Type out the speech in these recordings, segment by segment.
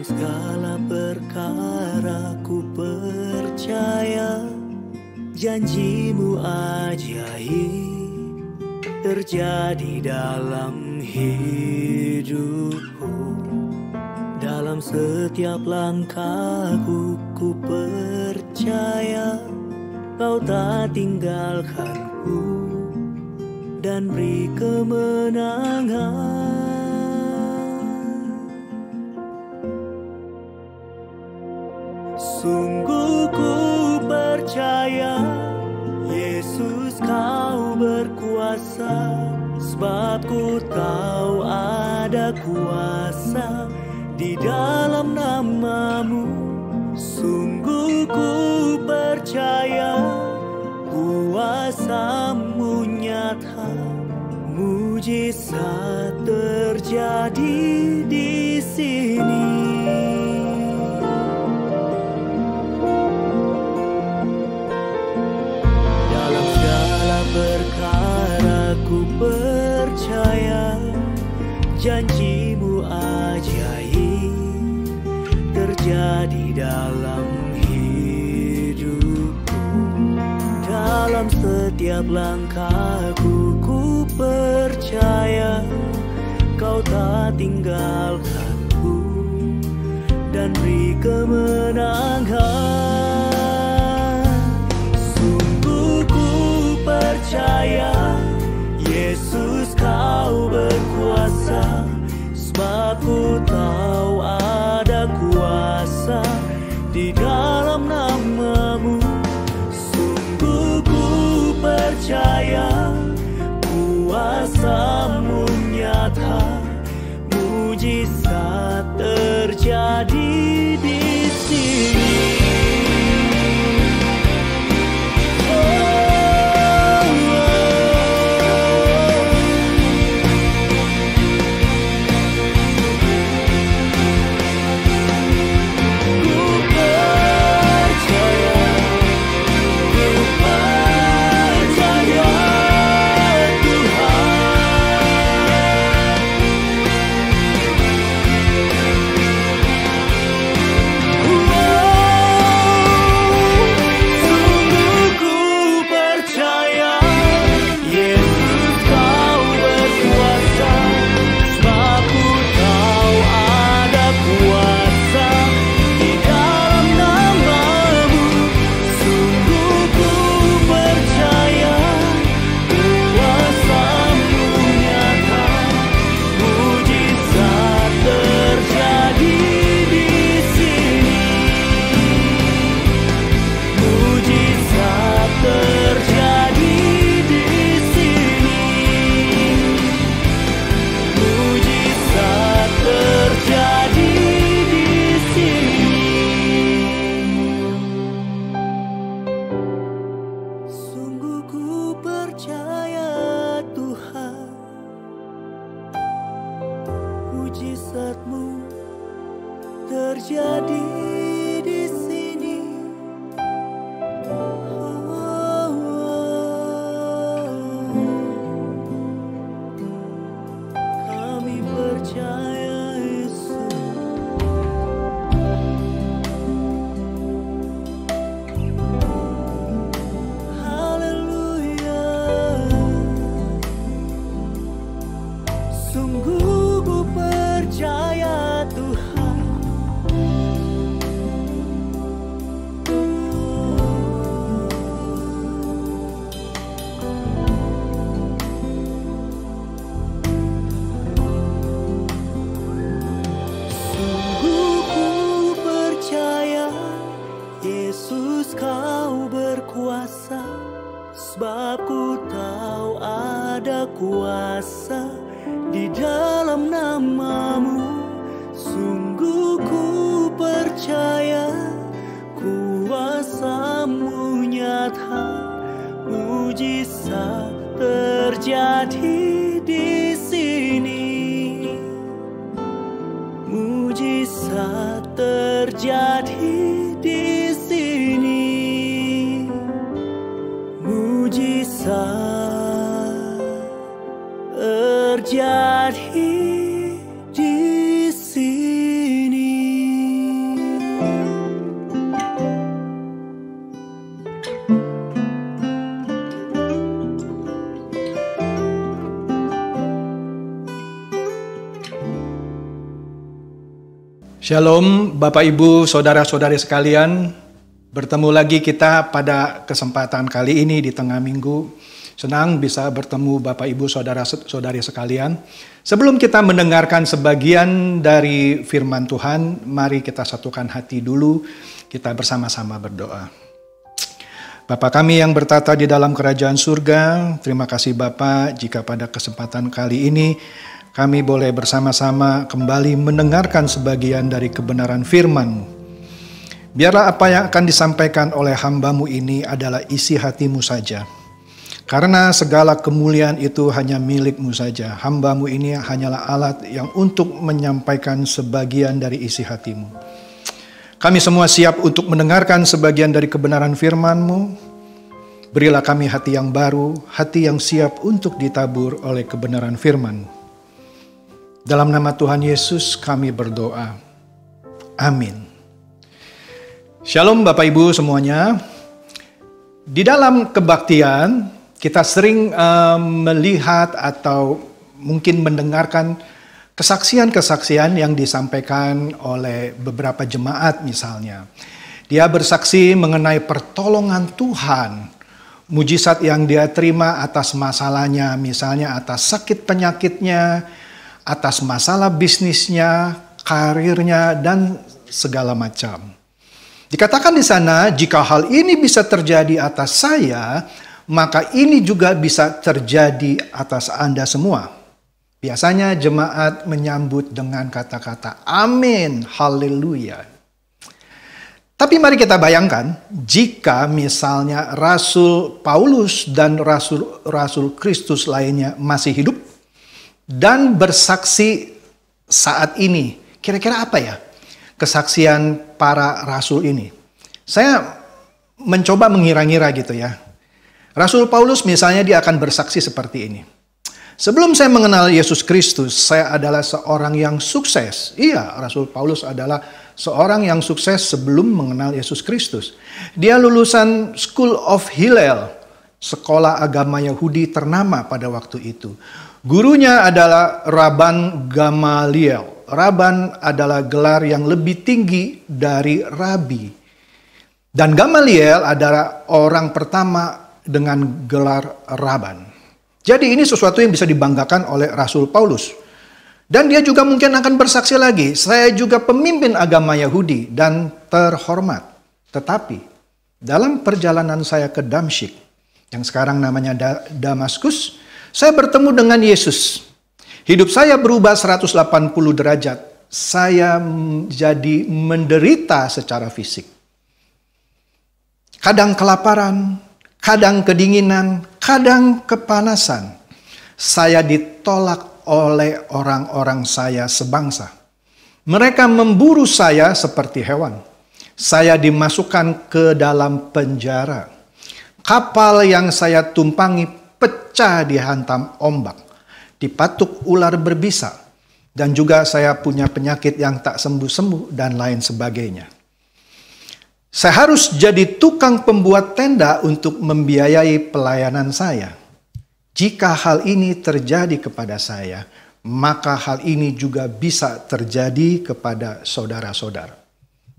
segala perkara ku percaya janjimu ajaib terjadi dalam hidupku. Dalam setiap langkahku ku percaya Kau tak tinggalkanku dan beri kemenangan. Sungguh ku percaya Yesus Kau berkuasa, sebab ku tahu ada kuasa di dalam nama-Mu. Sungguh ku percaya kuasa-Mu nyata, mujizat terjadi di sini. Dalam segala perkara ku percaya janji-Mu ajaib terjadi dalam hidupku. Dalam setiap langkahku ku percaya Kau tak tinggalkanku dan beri kemenangan. Sungguh ku percaya Yesus Kau berkuasa, sebab ku tahu ada kuasa di dalam nama-Mu. Sungguh ku percaya kuasa-Mu nyata, mujizat terjadi di sini. Mujizat-Mu terjadi di sini. Kami percaya Yesus. Haleluya. Sungguh ku percaya Tuhan. Sungguh ku percaya Yesus Kau berkuasa, sebab ku tahu ada kuasa di dalam nama-Mu. Sungguh ku percaya kuasa-Mu nyata, mujizat terjadi di sini. Mujizat terjadi di sini. Mujizat terjadi di sini. Shalom Bapak Ibu, Saudara-saudari sekalian. Bertemu lagi kita pada kesempatan kali ini di tengah minggu. Senang bisa bertemu Bapak Ibu, Saudara-saudari sekalian. Sebelum kita mendengarkan sebagian dari firman Tuhan, mari kita satukan hati dulu. Kita bersama-sama berdoa. Bapa kami yang bertata di dalam kerajaan surga, terima kasih Bapa jika pada kesempatan kali ini kami boleh bersama-sama kembali mendengarkan sebagian dari kebenaran firman-Mu. Biarlah apa yang akan disampaikan oleh hamba-Mu ini adalah isi hati-Mu saja. Karena segala kemuliaan itu hanya milik-Mu saja. Hamba-Mu ini hanyalah alat yang untuk menyampaikan sebagian dari isi hati-Mu. Kami semua siap untuk mendengarkan sebagian dari kebenaran firman-Mu. Berilah kami hati yang baru, hati yang siap untuk ditabur oleh kebenaran firman-Mu. Dalam nama Tuhan Yesus kami berdoa. Amin. Shalom Bapak Ibu semuanya. Di dalam kebaktian kita sering melihat atau mungkin mendengarkan kesaksian-kesaksian yang disampaikan oleh beberapa jemaat misalnya. Dia bersaksi mengenai pertolongan Tuhan, mujizat yang dia terima atas masalahnya, misalnya atas sakit penyakitnya, atas masalah bisnisnya, karirnya, dan segala macam. Dikatakan di sana, jika hal ini bisa terjadi atas saya, maka ini juga bisa terjadi atas Anda semua. Biasanya jemaat menyambut dengan kata-kata amin, haleluya. Tapi mari kita bayangkan, jika misalnya Rasul Paulus dan Rasul Kristus lainnya masih hidup, dan bersaksi saat ini. Kira-kira apa ya kesaksian para rasul ini? Saya mencoba mengira-ngira gitu ya. Rasul Paulus misalnya dia akan bersaksi seperti ini. Sebelum saya mengenal Yesus Kristus, saya adalah seorang yang sukses. Iya, Rasul Paulus adalah seorang yang sukses sebelum mengenal Yesus Kristus. Dia lulusan School of Hillel, sekolah agama Yahudi ternama pada waktu itu. Gurunya adalah Rabban Gamaliel. Rabban adalah gelar yang lebih tinggi dari rabi. Dan Gamaliel adalah orang pertama dengan gelar Rabban. Jadi ini sesuatu yang bisa dibanggakan oleh Rasul Paulus. Dan dia juga mungkin akan bersaksi lagi, saya juga pemimpin agama Yahudi dan terhormat. Tetapi dalam perjalanan saya ke Damsyik, yang sekarang namanya Damaskus, saya bertemu dengan Yesus. Hidup saya berubah 180 derajat. Saya jadi menderita secara fisik. Kadang kelaparan, kadang kedinginan, kadang kepanasan. Saya ditolak oleh orang-orang saya sebangsa. Mereka memburu saya seperti hewan. Saya dimasukkan ke dalam penjara. Kapal yang saya tumpangi pecah dihantam ombak, dipatuk ular berbisa, dan juga saya punya penyakit yang tak sembuh-sembuh dan lain sebagainya. Saya harus jadi tukang pembuat tenda untuk membiayai pelayanan saya. Jika hal ini terjadi kepada saya, maka hal ini juga bisa terjadi kepada saudara-saudara.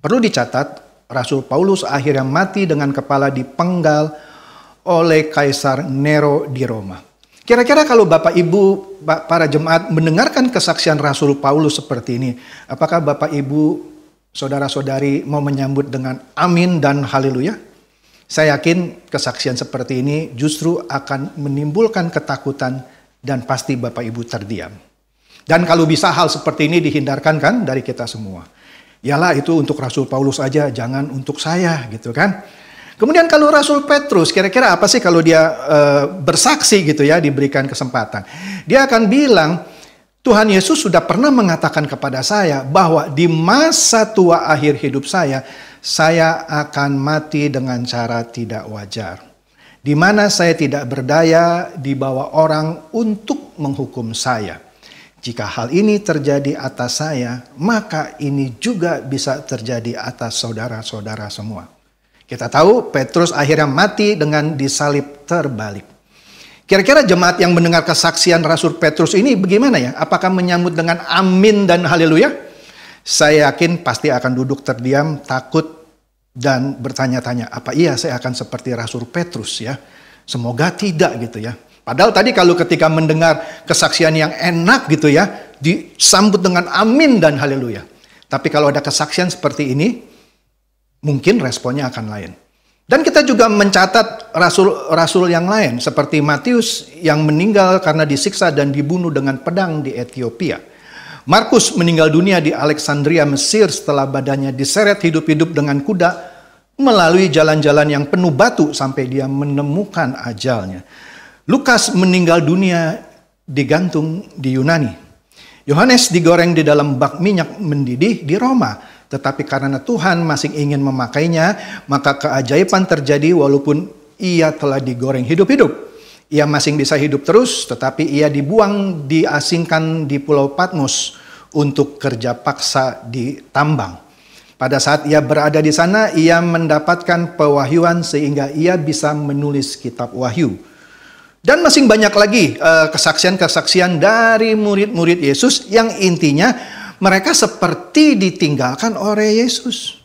Perlu dicatat, Rasul Paulus akhirnya mati dengan kepala dipenggal oleh Kaisar Nero di Roma. Kira-kira kalau Bapak Ibu, para jemaat mendengarkan kesaksian Rasul Paulus seperti ini, apakah Bapak Ibu, saudara-saudari mau menyambut dengan amin dan haleluya? Saya yakin kesaksian seperti ini justru akan menimbulkan ketakutan dan pasti Bapak Ibu terdiam. Dan kalau bisa hal seperti ini dihindarkan kan dari kita semua. Yalah itu untuk Rasul Paulus aja, jangan untuk saya gitu kan. Kemudian kalau Rasul Petrus, kira-kira apa sih kalau dia bersaksi gitu ya, diberikan kesempatan. Dia akan bilang, Tuhan Yesus sudah pernah mengatakan kepada saya bahwa di masa tua akhir hidup saya akan mati dengan cara tidak wajar. Di mana saya tidak berdaya di bawah orang untuk menghukum saya. Jika hal ini terjadi atas saya, maka ini juga bisa terjadi atas saudara-saudara semua. Kita tahu Petrus akhirnya mati dengan disalib terbalik. Kira-kira jemaat yang mendengar kesaksian Rasul Petrus ini bagaimana ya? Apakah menyambut dengan amin dan haleluya? saya yakin pasti akan duduk terdiam, takut, dan bertanya-tanya, apa iya saya akan seperti Rasul Petrus ya? Semoga tidak gitu ya. Padahal tadi kalau ketika mendengar kesaksian yang enak gitu ya, disambut dengan amin dan haleluya. Tapi kalau ada kesaksian seperti ini, mungkin responnya akan lain. Dan kita juga mencatat rasul-rasul yang lain, seperti Matius yang meninggal karena disiksa dan dibunuh dengan pedang di Ethiopia. Markus meninggal dunia di Alexandria, Mesir setelah badannya diseret hidup-hidup dengan kuda melalui jalan-jalan yang penuh batu sampai dia menemukan ajalnya. Lukas meninggal dunia digantung di Yunani. Yohanes digoreng di dalam bak minyak mendidih di Roma. Tetapi karena Tuhan masih ingin memakainya, maka keajaiban terjadi walaupun ia telah digoreng hidup-hidup. Ia masih bisa hidup terus, tetapi ia diasingkan di Pulau Patmos untuk kerja paksa di tambang. Pada saat ia berada di sana, ia mendapatkan pewahyuan sehingga ia bisa menulis kitab Wahyu. Dan masih banyak lagi kesaksian-kesaksian dari murid-murid Yesus yang intinya mereka seperti ditinggalkan oleh Yesus.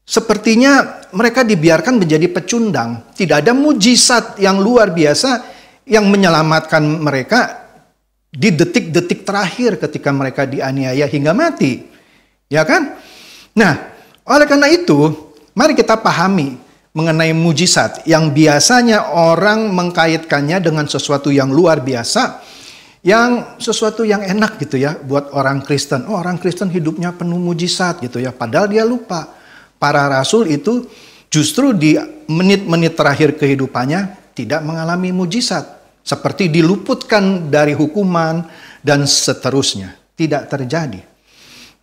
Sepertinya mereka dibiarkan menjadi pecundang. Tidak ada mujizat yang luar biasa yang menyelamatkan mereka di detik-detik terakhir ketika mereka dianiaya hingga mati. Ya kan? Nah, oleh karena itu, mari kita pahami mengenai mujizat yang biasanya orang mengkaitkannya dengan sesuatu yang luar biasa, yang sesuatu yang enak gitu ya buat orang Kristen. Oh, orang Kristen hidupnya penuh mujizat gitu ya. Padahal dia lupa. Para rasul itu justru di menit-menit terakhir kehidupannya tidak mengalami mujizat. Seperti diluputkan dari hukuman dan seterusnya. Tidak terjadi.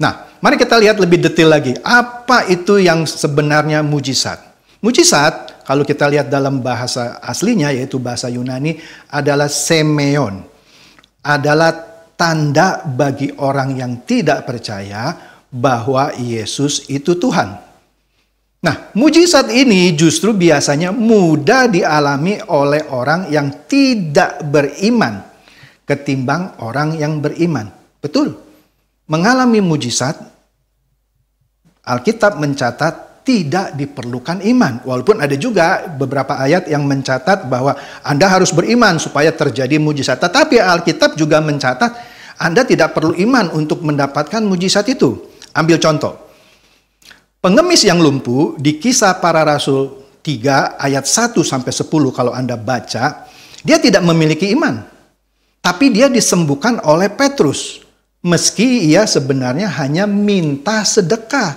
Nah, mari kita lihat lebih detail lagi. Apa itu yang sebenarnya mujizat? Mujizat, kalau kita lihat dalam bahasa aslinya, yaitu bahasa Yunani, adalah semeon. Adalah tanda bagi orang yang tidak percaya bahwa Yesus itu Tuhan. Nah, mujizat ini justru biasanya mudah dialami oleh orang yang tidak beriman ketimbang orang yang beriman. Betul. Mengalami mujizat, Alkitab mencatat tidak diperlukan iman. Walaupun ada juga beberapa ayat yang mencatat bahwa Anda harus beriman supaya terjadi mujizat. Tetapi Alkitab juga mencatat Anda tidak perlu iman untuk mendapatkan mujizat itu. Ambil contoh. Pengemis yang lumpuh di Kisah Para Rasul 3 ayat 1-10 kalau Anda baca, dia tidak memiliki iman. Tapi dia disembuhkan oleh Petrus. Meski ia sebenarnya hanya minta sedekah.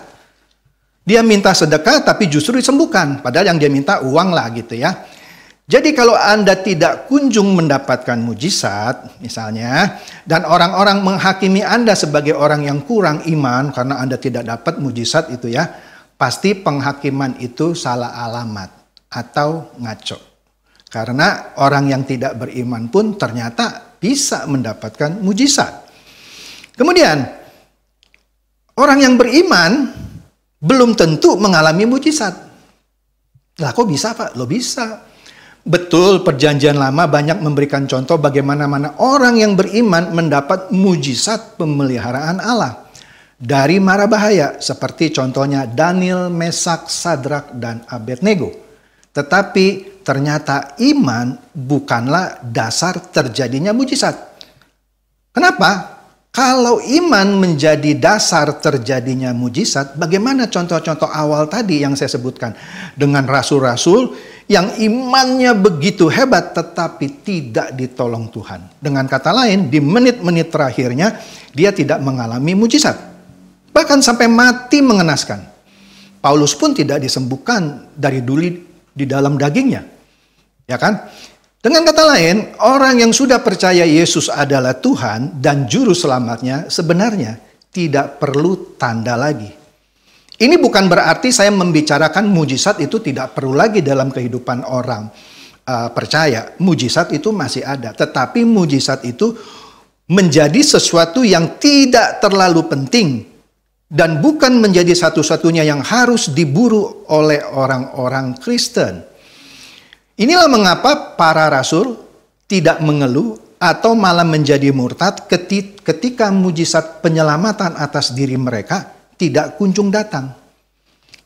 Dia minta sedekah tapi justru disembuhkan. Padahal yang dia minta uang lah gitu ya. Jadi kalau Anda tidak kunjung mendapatkan mujizat misalnya, dan orang-orang menghakimi Anda sebagai orang yang kurang iman karena Anda tidak dapat mujizat itu ya, pasti penghakiman itu salah alamat atau ngaco. Karena orang yang tidak beriman pun ternyata bisa mendapatkan mujizat. Kemudian, orang yang beriman belum tentu mengalami mujizat. Lah kok bisa Pak? Lo bisa. Betul, perjanjian lama banyak memberikan contoh bagaimana orang yang beriman mendapat mujizat pemeliharaan Allah dari mara bahaya, seperti contohnya Daniel, Mesak, Sadrak, dan Abednego. Tetapi ternyata iman bukanlah dasar terjadinya mujizat. Kenapa? Kalau iman menjadi dasar terjadinya mujizat, bagaimana contoh-contoh awal tadi yang saya sebutkan? Dengan rasul-rasul yang imannya begitu hebat tetapi tidak ditolong Tuhan. Dengan kata lain, di menit-menit terakhirnya dia tidak mengalami mujizat. Bahkan sampai mati mengenaskan. Paulus pun tidak disembuhkan dari duri di dalam dagingnya. Ya kan? Dengan kata lain, orang yang sudah percaya Yesus adalah Tuhan dan juru selamatnya sebenarnya tidak perlu tanda lagi. Ini bukan berarti saya membicarakan mujizat itu tidak perlu lagi dalam kehidupan orang percaya. Mujizat itu masih ada, tetapi mujizat itu menjadi sesuatu yang tidak terlalu penting dan bukan menjadi satu-satunya yang harus diburu oleh orang-orang Kristen. Inilah mengapa para rasul tidak mengeluh atau malah menjadi murtad ketika mujizat penyelamatan atas diri mereka tidak kunjung datang,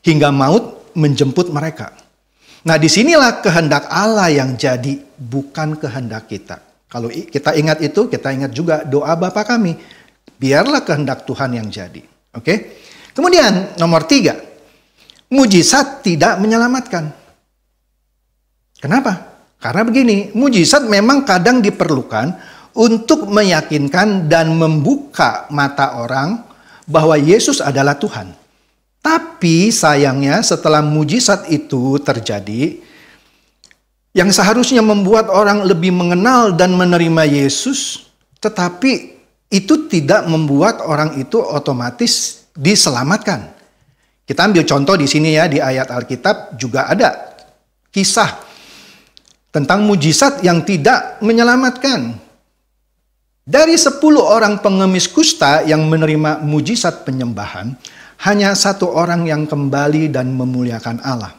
hingga maut menjemput mereka. Nah, disinilah kehendak Allah yang jadi, bukan kehendak kita. Kalau kita ingat itu, kita ingat juga doa Bapa kami, biarlah kehendak Tuhan yang jadi. Oke? Kemudian nomor 3, mujizat tidak menyelamatkan. Kenapa? Karena begini, mujizat memang kadang diperlukan untuk meyakinkan dan membuka mata orang bahwa Yesus adalah Tuhan. Tapi sayangnya setelah mujizat itu terjadi, yang seharusnya membuat orang lebih mengenal dan menerima Yesus, tetapi itu tidak membuat orang itu otomatis diselamatkan. Kita ambil contoh di sini ya, di ayat Alkitab juga ada kisah tentang mujizat yang tidak menyelamatkan. Dari 10 orang pengemis kusta yang menerima mujizat penyembahan, hanya 1 orang yang kembali dan memuliakan Allah.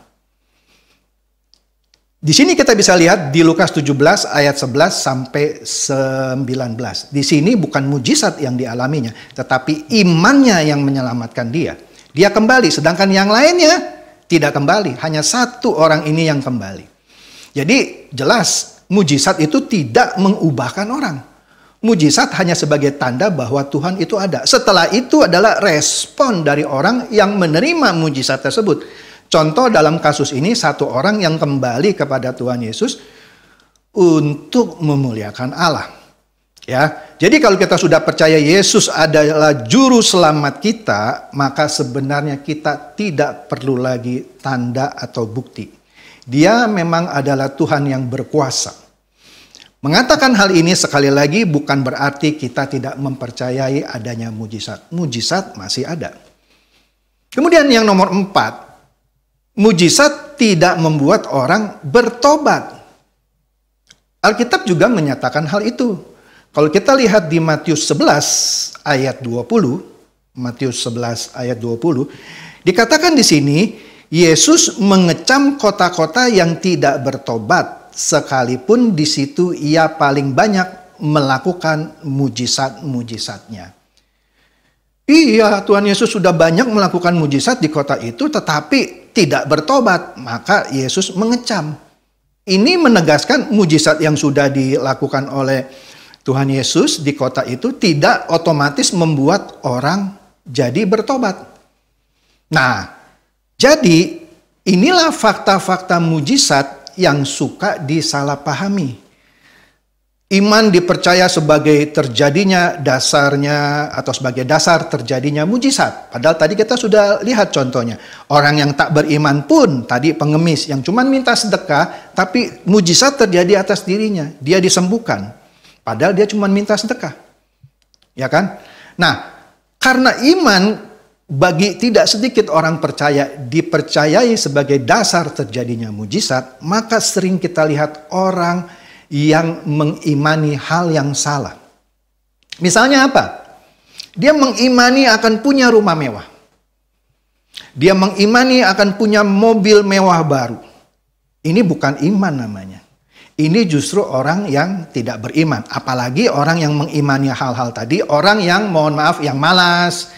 Di sini kita bisa lihat di Lukas 17 ayat 11 sampai 19. Di sini bukan mujizat yang dialaminya, tetapi imannya yang menyelamatkan dia. Dia kembali, sedangkan yang lainnya tidak kembali. Hanya 1 orang ini yang kembali. Jadi jelas mujizat itu tidak mengubahkan orang. Mujizat hanya sebagai tanda bahwa Tuhan itu ada. Setelah itu adalah respon dari orang yang menerima mujizat tersebut. Contoh dalam kasus ini 1 orang yang kembali kepada Tuhan Yesus untuk memuliakan Allah. Ya, jadi kalau kita sudah percaya Yesus adalah juru selamat kita, maka sebenarnya kita tidak perlu lagi tanda atau bukti. Dia memang adalah Tuhan yang berkuasa. Mengatakan hal ini sekali lagi bukan berarti kita tidak mempercayai adanya mujizat. Mujizat masih ada. Kemudian yang nomor 4, mujizat tidak membuat orang bertobat. Alkitab juga menyatakan hal itu. Kalau kita lihat di Matius 11 ayat 20, Matius 11 ayat 20, dikatakan di sini, Yesus mengecam kota-kota yang tidak bertobat, sekalipun di situ ia paling banyak melakukan mujizat-mujizatnya. Iya, Tuhan Yesus sudah banyak melakukan mujizat di kota itu, tetapi tidak bertobat, maka Yesus mengecam. Ini menegaskan mujizat yang sudah dilakukan oleh Tuhan Yesus di kota itu tidak otomatis membuat orang jadi bertobat. Nah, jadi inilah fakta-fakta mujizat yang suka disalahpahami. Iman dipercaya sebagai terjadinya dasarnya atau sebagai dasar terjadinya mujizat. Padahal tadi kita sudah lihat contohnya. Orang yang tak beriman pun tadi pengemis yang cuma minta sedekah, tapi mujizat terjadi atas dirinya. Dia disembuhkan. Padahal dia cuma minta sedekah. Ya kan? Nah, karena iman bagi tidak sedikit orang percaya dipercayai sebagai dasar terjadinya mujizat, maka sering kita lihat orang yang mengimani hal yang salah. Misalnya apa? Dia mengimani akan punya rumah mewah. Dia mengimani akan punya mobil mewah baru. Ini bukan iman namanya. Ini justru orang yang tidak beriman. Apalagi orang yang mengimani hal-hal tadi, orang yang mohon maaf yang malas,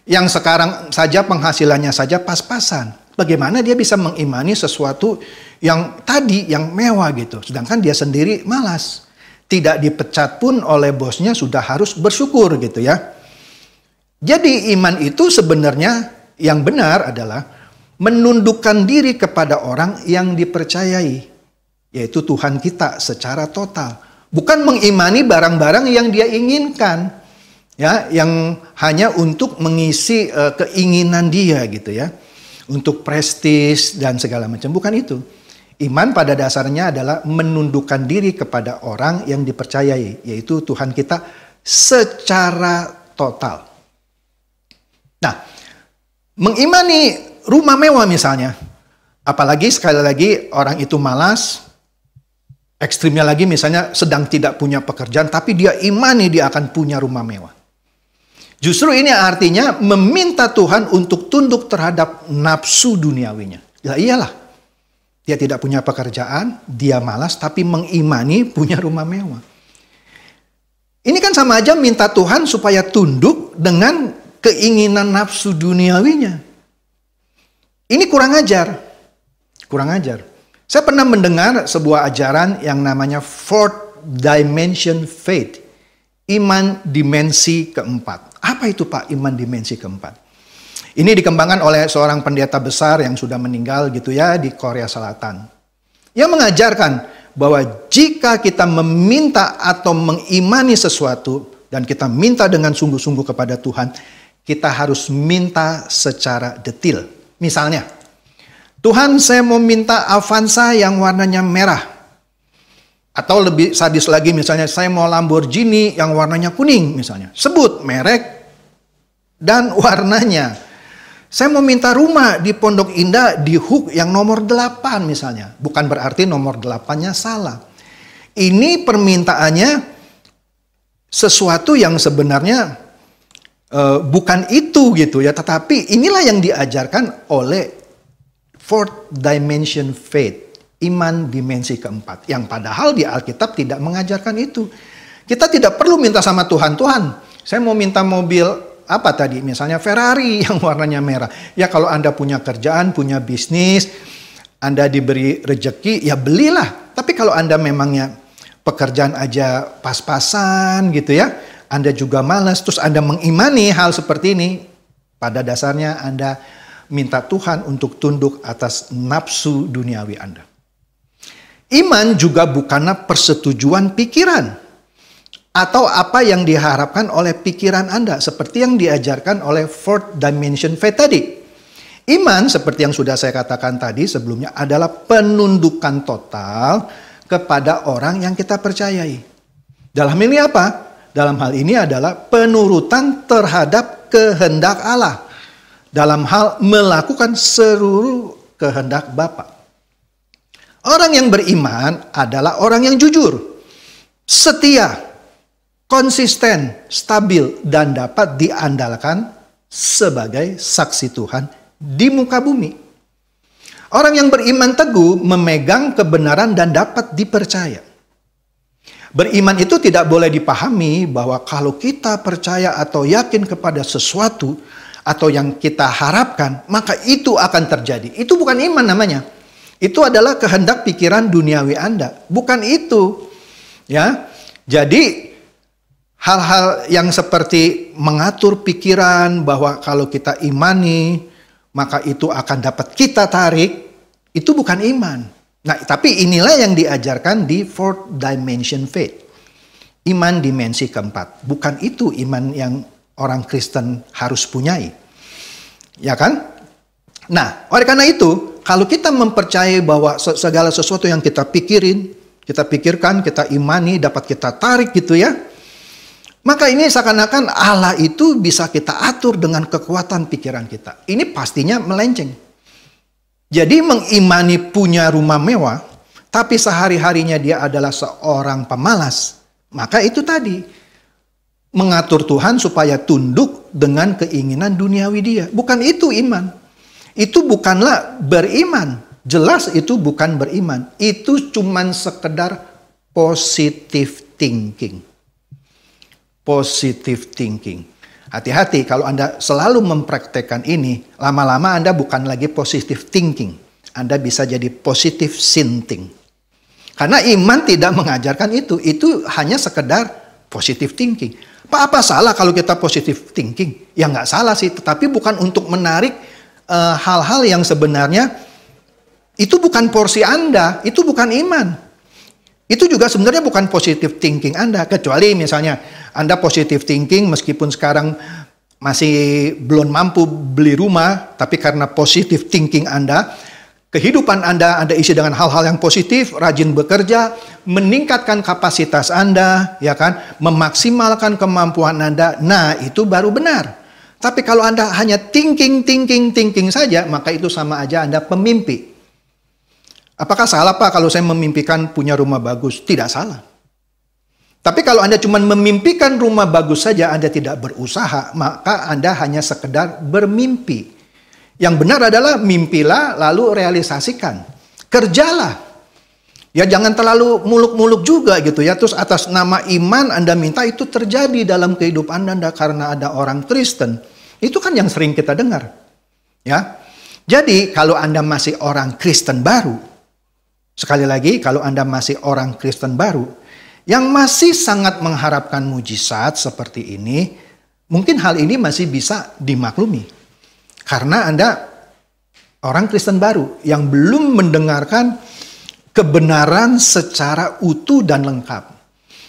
yang sekarang saja penghasilannya saja pas-pasan. Bagaimana dia bisa mengimani sesuatu yang tadi, yang mewah gitu. Sedangkan dia sendiri malas. Tidak dipecat pun oleh bosnya sudah harus bersyukur gitu ya. Jadi iman itu sebenarnya yang benar adalah menundukkan diri kepada orang yang dipercayai. Yaitu Tuhan kita secara total. Bukan mengimani barang-barang yang dia inginkan. Ya, yang hanya untuk mengisi keinginan dia gitu ya, untuk prestis dan segala macam. Bukan itu. Iman pada dasarnya adalah menundukkan diri kepada orang yang dipercayai, yaitu Tuhan kita secara total. Nah, mengimani rumah mewah misalnya, apalagi sekali lagi orang itu malas, ekstrimnya lagi misalnya sedang tidak punya pekerjaan, tapi dia imani dia akan punya rumah mewah. Justru ini artinya meminta Tuhan untuk tunduk terhadap nafsu duniawinya. Ya iyalah, dia tidak punya pekerjaan, dia malas, tapi mengimani punya rumah mewah. kan sama aja minta Tuhan supaya tunduk dengan keinginan nafsu duniawinya. Ini kurang ajar. Kurang ajar. Saya pernah mendengar sebuah ajaran yang namanya fourth dimension faith. Iman dimensi keempat. Apa itu Pak iman dimensi keempat? Ini dikembangkan oleh seorang pendeta besar yang sudah meninggal gitu ya di Korea Selatan. Yang mengajarkan bahwa jika kita meminta atau mengimani sesuatu dan kita minta dengan sungguh-sungguh kepada Tuhan, kita harus minta secara detail. Misalnya, Tuhan saya mau minta Avanza yang warnanya merah. Atau lebih sadis lagi misalnya, saya mau Lamborghini yang warnanya kuning misalnya. Sebut merek dan warnanya. Saya mau minta rumah di Pondok Indah di Hook yang nomor 8 misalnya. Bukan berarti nomor 8-nya salah. Ini permintaannya sesuatu yang sebenarnya bukan itu gitu ya. Tetapi inilah yang diajarkan oleh fourth dimension faith. Iman dimensi keempat. Yang padahal di Alkitab tidak mengajarkan itu. Kita tidak perlu minta sama Tuhan. Tuhan, saya mau minta mobil apa tadi? Misalnya Ferrari yang warnanya merah. Ya kalau Anda punya kerjaan, punya bisnis, Anda diberi rejeki, ya belilah. Tapi kalau Anda memangnya pekerjaan aja pas-pasan gitu ya, Anda juga malas, terus Anda mengimani hal seperti ini, pada dasarnya Anda minta Tuhan untuk tunduk atas nafsu duniawi Anda. Iman juga bukanlah persetujuan pikiran atau apa yang diharapkan oleh pikiran Anda, seperti yang diajarkan oleh fourth dimension faith tadi. Iman, seperti yang sudah saya katakan tadi sebelumnya, adalah penundukan total kepada orang yang kita percayai. Dalam ini apa? Dalam hal ini adalah penurutan terhadap kehendak Allah. Dalam hal melakukan seluruh kehendak Bapa. Orang yang beriman adalah orang yang jujur, setia, konsisten, stabil, dan dapat diandalkan sebagai saksi Tuhan di muka bumi. Orang yang beriman teguh memegang kebenaran dan dapat dipercaya. Beriman itu tidak boleh dipahami bahwa kalau kita percaya atau yakin kepada sesuatu atau yang kita harapkan, maka itu akan terjadi. Itu bukan iman namanya. Itu adalah kehendak pikiran duniawi Anda. Bukan itu. Ya. Jadi hal-hal yang seperti mengatur pikiran bahwa kalau kita imani, maka itu akan dapat kita tarik, itu bukan iman. Nah, tapi inilah yang diajarkan di fourth dimension faith. Iman dimensi keempat. Bukan itu iman yang orang Kristen harus punyai. Ya kan? Nah, oleh karena itu, kalau kita mempercayai bahwa segala sesuatu yang kita pikirin, kita pikirkan, kita imani, dapat kita tarik gitu ya, maka ini seakan-akan Allah itu bisa kita atur dengan kekuatan pikiran kita. Ini pastinya melenceng. Jadi mengimani punya rumah mewah, tapi sehari-harinya dia adalah seorang pemalas. Maka itu tadi, mengatur Tuhan supaya tunduk dengan keinginan duniawi dia. Bukan itu iman. Itu bukanlah beriman. Jelas itu bukan beriman. Itu cuman sekedar positive thinking. Positive thinking. Hati-hati kalau Anda selalu mempraktekkan ini, lama-lama Anda bukan lagi positive thinking. Anda bisa jadi positive sinting. Karena iman tidak mengajarkan itu. Itu hanya sekedar positive thinking. Apa salah kalau kita positive thinking? Ya nggak salah sih, tetapi bukan untuk menarik hal-hal yang sebenarnya itu bukan porsi Anda, itu bukan iman. Itu juga sebenarnya bukan positive thinking Anda, kecuali misalnya Anda positive thinking meskipun sekarang masih belum mampu beli rumah, tapi karena positive thinking Anda, kehidupan Anda isi dengan hal-hal yang positif, rajin bekerja, meningkatkan kapasitas Anda, ya kan, memaksimalkan kemampuan Anda. Nah, itu baru benar. Tapi kalau Anda hanya thinking saja, maka itu sama aja Anda pemimpi. Apakah salah Pak kalau saya memimpikan punya rumah bagus? Tidak salah. Tapi kalau Anda cuma memimpikan rumah bagus saja, Anda tidak berusaha, maka Anda hanya sekedar bermimpi. Yang benar adalah mimpilah lalu realisasikan. Kerjalah. Ya jangan terlalu muluk-muluk juga gitu ya. Terus atas nama iman Anda minta itu terjadi dalam kehidupan Anda karena ada orang Kristen. Itu kan yang sering kita dengar. Ya. Jadi kalau Anda masih orang Kristen baru, sekali lagi kalau Anda masih orang Kristen baru, yang masih sangat mengharapkan mujizat seperti ini, mungkin hal ini masih bisa dimaklumi. Karena Anda orang Kristen baru yang belum mendengarkan kebenaran secara utuh dan lengkap.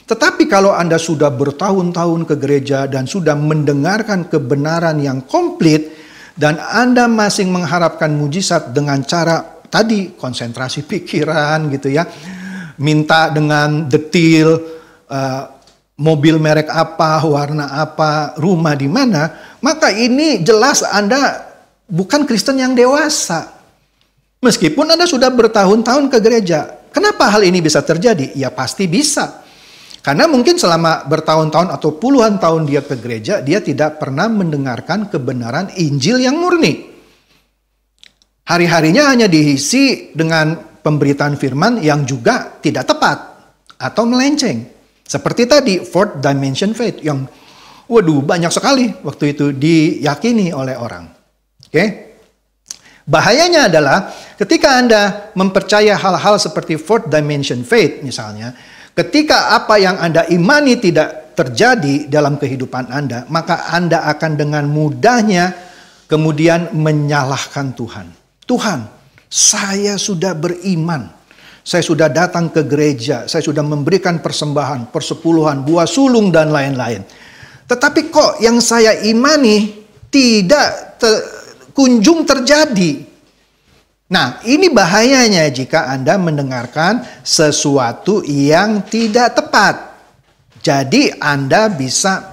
Tetapi kalau Anda sudah bertahun-tahun ke gereja dan sudah mendengarkan kebenaran yang komplit dan Anda masih mengharapkan mujizat dengan cara tadi konsentrasi pikiran gitu ya, minta dengan detil mobil merek apa, warna apa, rumah di mana, maka ini jelas Anda bukan Kristen yang dewasa. Meskipun Anda sudah bertahun-tahun ke gereja. Kenapa hal ini bisa terjadi? Ya pasti bisa. Karena mungkin selama bertahun-tahun atau puluhan tahun dia ke gereja, dia tidak pernah mendengarkan kebenaran Injil yang murni. Hari-harinya hanya diisi dengan pemberitaan firman yang juga tidak tepat atau melenceng. Seperti tadi, fourth dimension faith yang banyak sekali waktu itu diyakini oleh orang. Oke? Bahayanya adalah ketika Anda mempercaya hal-hal seperti fourth dimension faith misalnya, ketika apa yang Anda imani tidak terjadi dalam kehidupan Anda, maka Anda akan dengan mudahnya kemudian menyalahkan Tuhan. Tuhan, saya sudah beriman, saya sudah datang ke gereja, saya sudah memberikan persembahan, persepuluhan, buah sulung dan lain-lain. Tetapi kok yang saya imani tidak kunjung terjadi. Nah, ini bahayanya jika Anda mendengarkan sesuatu yang tidak tepat. Jadi Anda bisa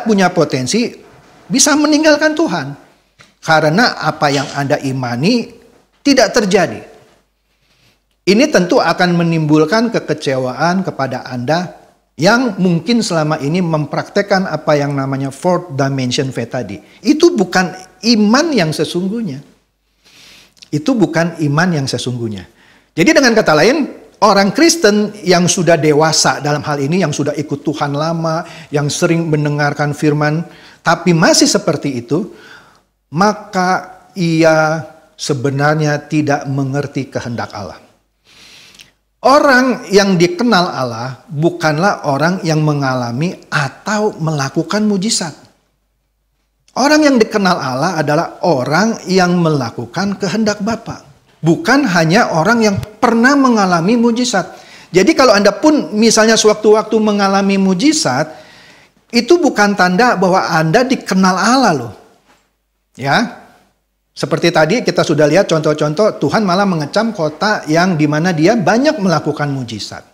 punya potensi bisa meninggalkan Tuhan. Karena apa yang Anda imani tidak terjadi. Ini tentu akan menimbulkan kekecewaan kepada Anda yang mungkin selama ini mempraktekkan apa yang namanya fourth dimension faith tadi. Itu bukan iman yang sesungguhnya. Itu bukan iman yang sesungguhnya. Jadi dengan kata lain, orang Kristen yang sudah dewasa dalam hal ini, yang sudah ikut Tuhan lama, yang sering mendengarkan firman, tapi masih seperti itu, maka ia sebenarnya tidak mengerti kehendak Allah. Orang yang dikenal Allah bukanlah orang yang mengalami atau melakukan mujizat. Orang yang dikenal Allah adalah orang yang melakukan kehendak Bapa. Bukan hanya orang yang pernah mengalami mujizat. Jadi kalau Anda pun misalnya sewaktu-waktu mengalami mujizat, itu bukan tanda bahwa Anda dikenal Allah loh. Ya. Seperti tadi kita sudah lihat contoh-contoh Tuhan malah mengecam kota yang dimana dia banyak melakukan mujizat.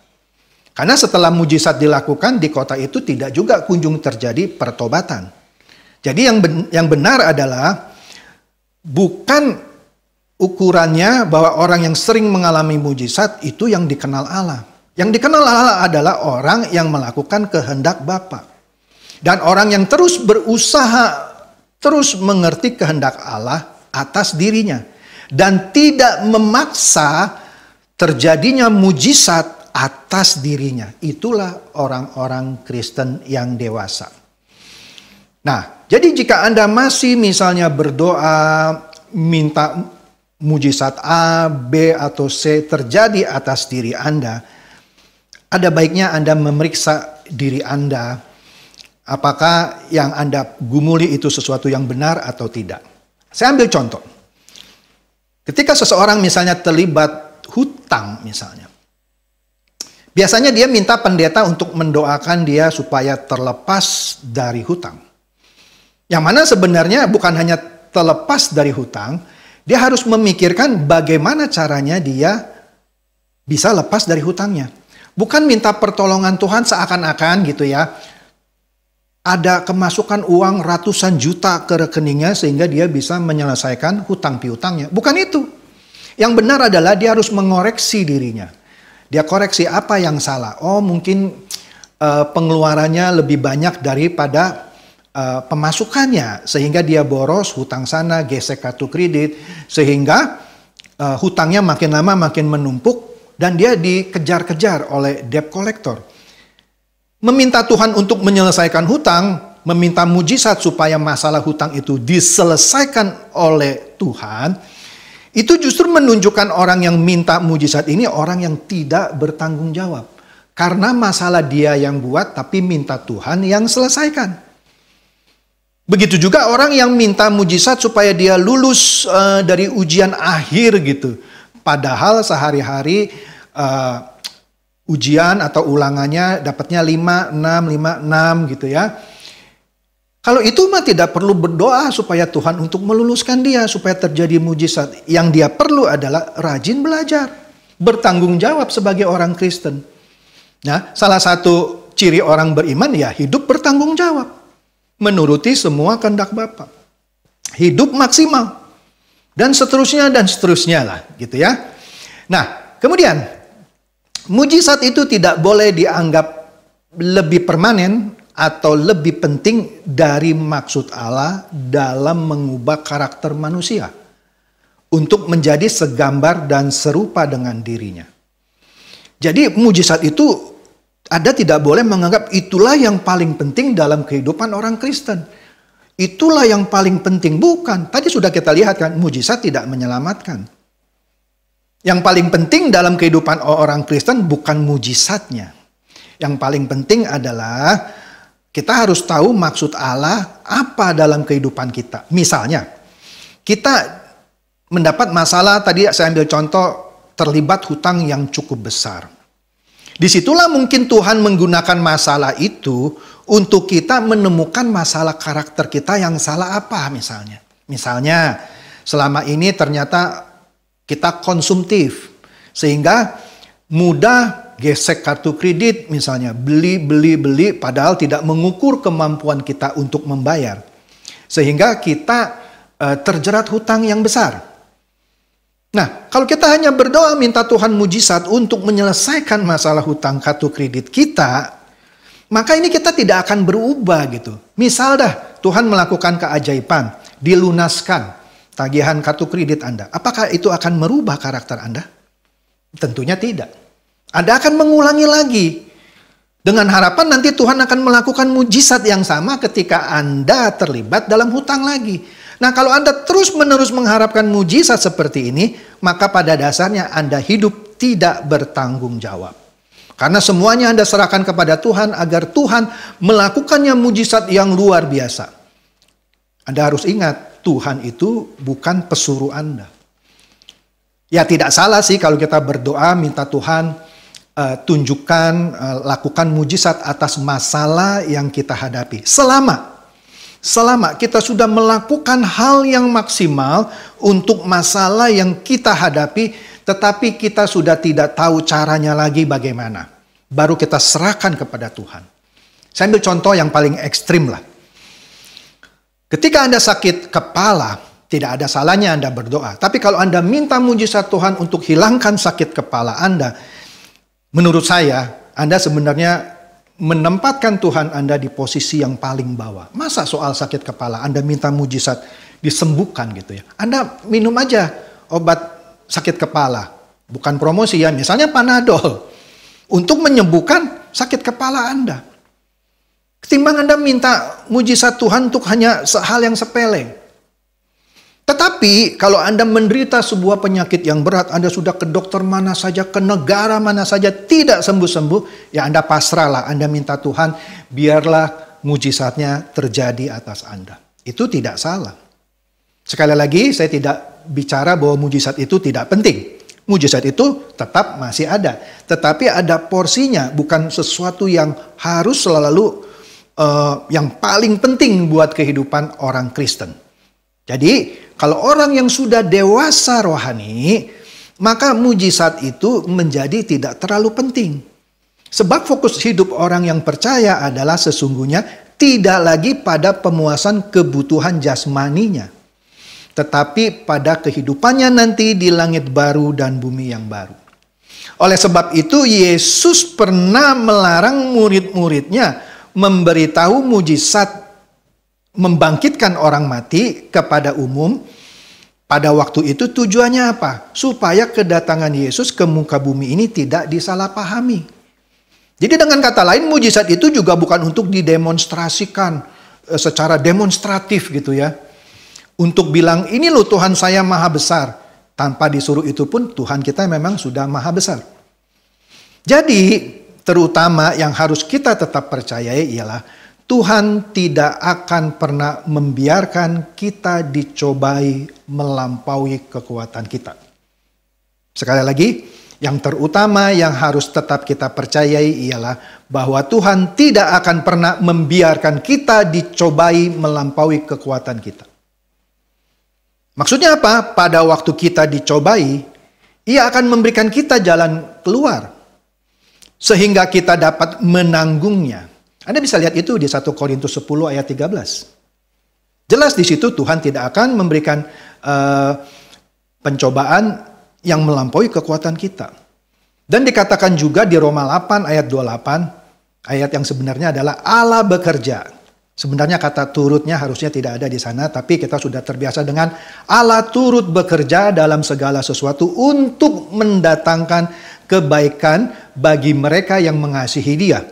Karena setelah mujizat dilakukan di kota itu tidak juga kunjung terjadi pertobatan. Jadi yang benar adalah bukan ukurannya bahwa orang yang sering mengalami mujizat itu yang dikenal Allah. Yang dikenal Allah adalah orang yang melakukan kehendak Bapa. Dan orang yang terus berusaha terus mengerti kehendak Allah atas dirinya dan tidak memaksa terjadinya mujizat atas dirinya. Itulah orang-orang Kristen yang dewasa. Nah, jadi jika Anda masih misalnya berdoa minta mujizat A, B atau C terjadi atas diri Anda, ada baiknya Anda memeriksa diri Anda. Apakah yang Anda gumuli itu sesuatu yang benar atau tidak? Saya ambil contoh. Ketika seseorang misalnya terlibat hutang misalnya. Biasanya dia minta pendeta untuk mendoakan dia supaya terlepas dari hutang. Yang mana sebenarnya bukan hanya terlepas dari hutang, dia harus memikirkan bagaimana caranya dia bisa lepas dari hutangnya. Bukan minta pertolongan Tuhan seakan-akan gitu ya. Ada kemasukan uang ratusan juta ke rekeningnya sehingga dia bisa menyelesaikan hutang piutangnya. Bukan itu. Yang benar adalah dia harus mengoreksi dirinya. Dia koreksi apa yang salah. Oh mungkin pengeluarannya lebih banyak daripada pemasukannya. Sehingga dia boros hutang sana, gesek kartu kredit. Sehingga hutangnya makin lama makin menumpuk. dan dia dikejar-kejar oleh debt collector. Meminta Tuhan untuk menyelesaikan hutang, meminta mujizat supaya masalah hutang itu diselesaikan oleh Tuhan, itu justru menunjukkan orang yang minta mujizat ini orang yang tidak bertanggung jawab. Karena masalah dia yang buat, tapi minta Tuhan yang selesaikan. Begitu juga orang yang minta mujizat supaya dia lulus dari ujian akhir gitu. Padahal sehari-hari ujian atau ulangannya dapatnya 5, 6 gitu ya. Kalau itu mah tidak perlu berdoa supaya Tuhan untuk meluluskan dia, supaya terjadi mujizat. Yang dia perlu adalah rajin belajar, bertanggung jawab sebagai orang Kristen. Nah, salah satu ciri orang beriman ya hidup bertanggung jawab, menuruti semua kehendak Bapa, hidup maksimal, dan seterusnya lah, gitu ya. Nah, kemudian mujizat itu tidak boleh dianggap lebih permanen atau lebih penting dari maksud Allah dalam mengubah karakter manusia untuk menjadi segambar dan serupa dengan dirinya. Jadi mujizat itu Anda tidak boleh menganggap itulah yang paling penting dalam kehidupan orang Kristen. Itulah yang paling penting. Bukan. Tadi sudah kita lihat kan, mujizat tidak menyelamatkan. Yang paling penting dalam kehidupan orang Kristen bukan mujizatnya. Yang paling penting adalah kita harus tahu maksud Allah apa dalam kehidupan kita. Misalnya, kita mendapat masalah, tadi saya ambil contoh, terlibat hutang yang cukup besar. Disitulah mungkin Tuhan menggunakan masalah itu untuk kita menemukan masalah karakter kita yang salah apa misalnya. Misalnya, selama ini ternyata kita konsumtif, sehingga mudah gesek kartu kredit misalnya, beli, padahal tidak mengukur kemampuan kita untuk membayar. Sehingga kita terjerat hutang yang besar. Nah, kalau kita hanya berdoa minta Tuhan mujizat untuk menyelesaikan masalah hutang kartu kredit kita, maka ini kita tidak akan berubah gitu. Misal dah, Tuhan melakukan keajaiban, dilunaskan tagihan kartu kredit Anda. Apakah itu akan merubah karakter Anda? Tentunya tidak. Anda akan mengulangi lagi. Dengan harapan nanti Tuhan akan melakukan mujizat yang sama ketika Anda terlibat dalam hutang lagi. Nah, kalau Anda terus-menerus mengharapkan mujizat seperti ini, maka pada dasarnya Anda hidup tidak bertanggung jawab. Karena semuanya Anda serahkan kepada Tuhan agar Tuhan melakukannya mujizat yang luar biasa. Anda harus ingat, Tuhan itu bukan pesuruh Anda. Ya tidak salah sih kalau kita berdoa minta Tuhan tunjukkan, lakukan mujizat atas masalah yang kita hadapi. Selama kita sudah melakukan hal yang maksimal untuk masalah yang kita hadapi, tetapi kita sudah tidak tahu caranya lagi bagaimana. Baru kita serahkan kepada Tuhan. Saya ambil contoh yang paling ekstrim lah. Ketika Anda sakit kepala, tidak ada salahnya Anda berdoa. Tapi kalau Anda minta mujizat Tuhan untuk hilangkan sakit kepala Anda, menurut saya, Anda sebenarnya menempatkan Tuhan Anda di posisi yang paling bawah. Masa soal sakit kepala Anda minta mujizat disembuhkan gitu ya. Anda minum aja obat sakit kepala. Bukan promosi ya, misalnya Panadol. Untuk menyembuhkan sakit kepala Anda. Ketimbang Anda minta mujizat Tuhan untuk hanya hal yang sepele. Tetapi kalau Anda menderita sebuah penyakit yang berat, Anda sudah ke dokter mana saja, ke negara mana saja, tidak sembuh-sembuh, ya Anda pasrahlah, Anda minta Tuhan, biarlah mujizatnya terjadi atas Anda. Itu tidak salah. Sekali lagi, saya tidak bicara bahwa mujizat itu tidak penting. Mujizat itu tetap masih ada. Tetapi ada porsinya, bukan sesuatu yang harus selalu yang paling penting buat kehidupan orang Kristen. Jadi, kalau orang yang sudah dewasa rohani, maka mujizat itu menjadi tidak terlalu penting. Sebab fokus hidup orang yang percaya adalah sesungguhnya tidak lagi pada pemuasan kebutuhan jasmaninya, tetapi pada kehidupannya nanti di langit baru dan bumi yang baru. Oleh sebab itu, Yesus pernah melarang murid-muridnya memberitahu mujizat membangkitkan orang mati kepada umum, Pada waktu itu tujuannya apa? Supaya kedatangan Yesus ke muka bumi ini tidak disalahpahami. Jadi dengan kata lain, mujizat itu juga bukan untuk didemonstrasikan secara demonstratif gitu ya. Untuk bilang, ini loh Tuhan saya maha besar. Tanpa disuruh itu pun Tuhan kita memang sudah maha besar. Jadi terutama yang harus kita tetap percayai ialah Tuhan tidak akan pernah membiarkan kita dicobai melampaui kekuatan kita. Sekali lagi, yang terutama yang harus tetap kita percayai ialah bahwa Tuhan tidak akan pernah membiarkan kita dicobai melampaui kekuatan kita. Maksudnya apa? Pada waktu kita dicobai, Ia akan memberikan kita jalan keluar sehingga kita dapat menanggungnya. Anda bisa lihat itu di 1 Korintus 10 ayat 13. Jelas di situ Tuhan tidak akan memberikan pencobaan yang melampaui kekuatan kita. Dan dikatakan juga di Roma 8 ayat 28, ayat yang sebenarnya adalah Allah bekerja. Sebenarnya kata turutnya harusnya tidak ada di sana, tapi kita sudah terbiasa dengan Allah turut bekerja dalam segala sesuatu untuk mendatangkan kebaikan bagi mereka yang mengasihi Dia.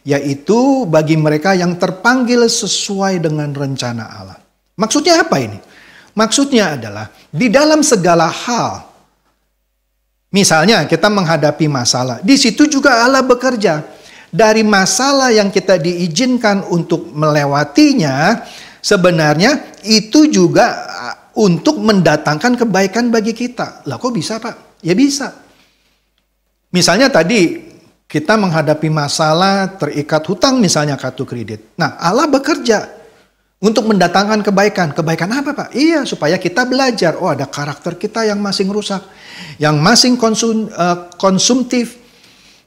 Yaitu bagi mereka yang terpanggil sesuai dengan rencana Allah. Maksudnya apa ini? Maksudnya adalah di dalam segala hal. Misalnya kita menghadapi masalah. Di situ juga Allah bekerja. Dari masalah yang kita diizinkan untuk melewatinya, sebenarnya itu juga untuk mendatangkan kebaikan bagi kita. Lah kok bisa Pak? Ya bisa. Misalnya tadi kita menghadapi masalah terikat hutang misalnya kartu kredit. Nah Allah bekerja untuk mendatangkan kebaikan. Kebaikan apa Pak? Iya supaya kita belajar. Oh ada karakter kita yang masih rusak. Yang masih konsumtif.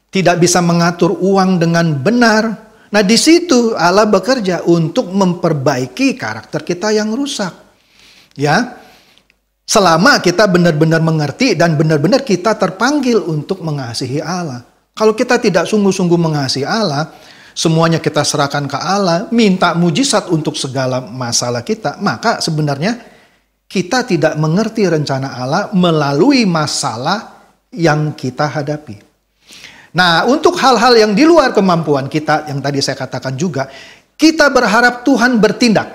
Tidak bisa mengatur uang dengan benar. Nah di situ Allah bekerja untuk memperbaiki karakter kita yang rusak. Ya. Selama kita benar-benar mengerti dan benar-benar kita terpanggil untuk mengasihi Allah. Kalau kita tidak sungguh-sungguh mengasihi Allah, semuanya kita serahkan ke Allah, minta mujizat untuk segala masalah kita, maka sebenarnya kita tidak mengerti rencana Allah melalui masalah yang kita hadapi. Nah, untuk hal-hal yang di luar kemampuan kita, yang tadi saya katakan juga, kita berharap Tuhan bertindak.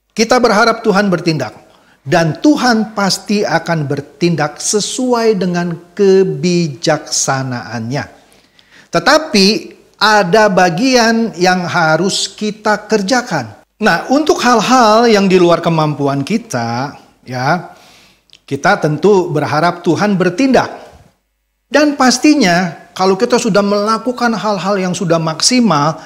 Kita berharap Tuhan bertindak. Dan Tuhan pasti akan bertindak sesuai dengan kebijaksanaannya. Tetapi ada bagian yang harus kita kerjakan. Nah, untuk hal-hal yang di luar kemampuan kita, ya, kita tentu berharap Tuhan bertindak. Dan pastinya kalau kita sudah melakukan hal-hal yang sudah maksimal,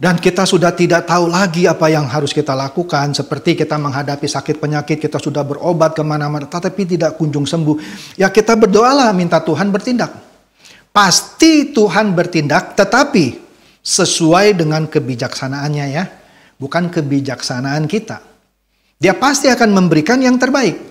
dan kita sudah tidak tahu lagi apa yang harus kita lakukan. Seperti kita menghadapi sakit penyakit, kita sudah berobat kemana-mana, tetapi tidak kunjung sembuh. Ya kita berdoalah minta Tuhan bertindak. Pasti Tuhan bertindak, tetapi sesuai dengan kebijaksanaannya ya. Bukan kebijaksanaan kita. Dia pasti akan memberikan yang terbaik.